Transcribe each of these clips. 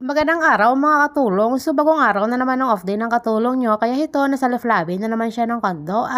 Magandang araw mga katulong. So bagong araw na naman ng off day ng katulong nyo. Kaya ito, nasa left lobby na naman siya ng kondo.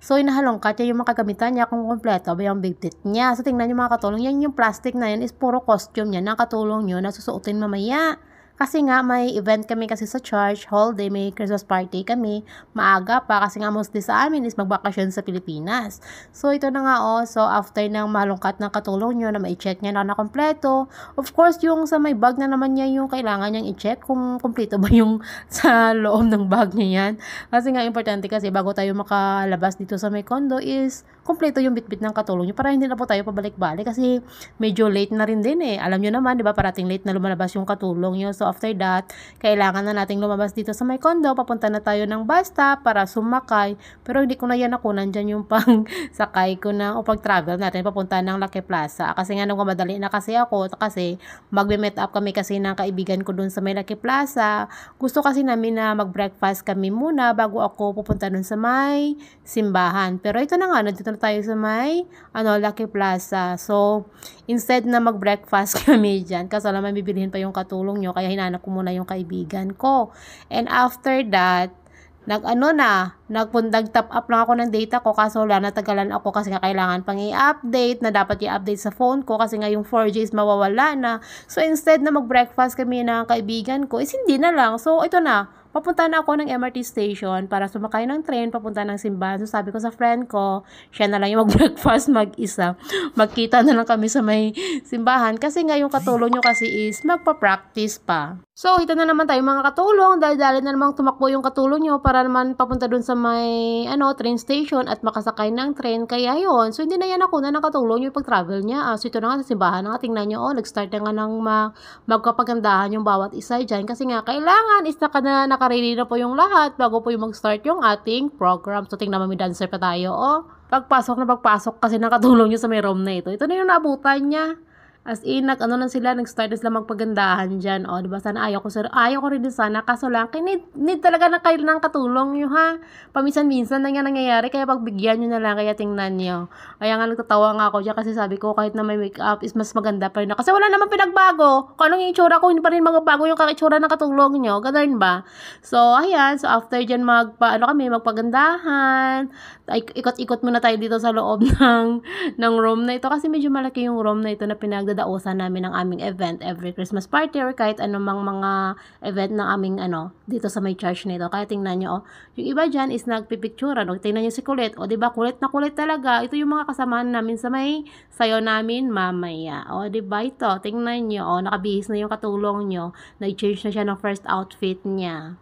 So inahalongkat niya yung mga kagamitan niya kung kompleto ba yung bigtit niya. So tingnan nyo mga katulong, yan yung plastic na yan is puro costume niya ng katulong nyo na susuotin mamaya. Kasi nga may event kami kasi sa church, holiday, may Christmas party kami, maaga pa kasi nga mostly sa amin is magbakasyon sa Pilipinas. So ito na nga so after ng malungkat ng katulong nyo na ma-check niya na kompleto, of course yung sa may bag na naman niya yung kailangan niyang i-check kung kompleto ba yung sa loob ng bag niya yan. Kasi nga importante kasi bago tayo makalabas dito sa may condo is kompleto yung bitbit ng katulong nyo para hindi na po tayo pabalik-balik kasi medyo late na rin din Alam nyo naman, di ba, parating late na lumalabas yung katulong nyo. So after that, kailangan na nating lumabas dito sa may condo, papunta na tayo ng bus stop para sumakay. Pero hindi ko na yan nakunan dyan yung pang sakay ko na o pag-travel natin papunta ng Lucky Plaza. Kasi nga nagmamadali na kasi ako kasi magbe-meet up kami kasi ng kaibigan ko dun sa may Lucky Plaza. Gusto kasi namin na mag-breakfast kami muna bago ako pupunta dun sa may simbahan. Pero ito na nga, nandito na tayo sa may Lucky Plaza. So, instead na mag-breakfast kami dyan, kasi alam may bibilihin pa yung katulong nyo, kaya hinanap ko muna yung kaibigan ko. And after that, nagtop up lang ako ng data ko kaso wala, natagalan ako kasi nga kailangan pang i-update na dapat i-update sa phone ko kasi nga yung 4G is mawawala na. So instead na mag-breakfast kami ng kaibigan ko, is hindi na lang. So ito na, papunta na ako ng MRT station para sumakay ng train papunta ng simbahan. So sabi ko sa friend ko, siya na lang yung mag-breakfast mag-isa. Magkita na lang kami sa may simbahan kasi nga yung katulong nyo kasi is magpa-practice pa. So, ito na naman tayo mga katulong, dahil na namang tumakbo yung katulong nyo para naman papunta dun sa may train station at makasakay ng train. Kaya yun, so hindi na yan ako na nakatulong yung pag-travel niya. So, ito na nga sa simbahan na nga, tingnan nyo, nag-start na nga ng magkapagandahan yung bawat isa dyan. Kasi nga, kailangan is nakaready na po yung lahat bago po yung mag-start yung ating program. So, tingnan mo, may dancer pa tayo, pagpasok kasi nakatulong nyo sa may room na ito. Ito na yung naabutan niya. As in, nag-start na sila magpagandahan dyan. Diba? Sana ayaw ko rin din sana. Kaso lang, need talaga na kayo ng katulong nyo, ha? Paminsan-minsan na nga nangyayari. Kaya pagbigyan nyo na lang, kaya tingnan nyo. Kaya nga nagtatawa nga ako dyan kasi sabi ko, kahit na may make-up is mas maganda pa rin. Kasi wala naman pinagbago. Kung anong yung itsura ko, hindi pa rin magbago yung kakitsura ng katulong nyo. Ganun ba? So, ayan. So, after dyan magpagandahan. Ikot-ikot muna tayo dito sa loob ng room na ito. Kasi medyo malaki yung room na ito na pinagdadausan namin ng aming event every Christmas party or kahit anumang mga event ng aming dito sa may church nito. Kaya tingnan nyo, yung iba dyan is nagpipicturan. Tingnan nyo si Kulit. Diba, kulit na kulit talaga. Ito yung mga kasamahan namin sa may sayo namin mamaya. Diba ito, tingnan nyo, nakabihis na yung katulong nyo. Nag-change na siya ng first outfit niya.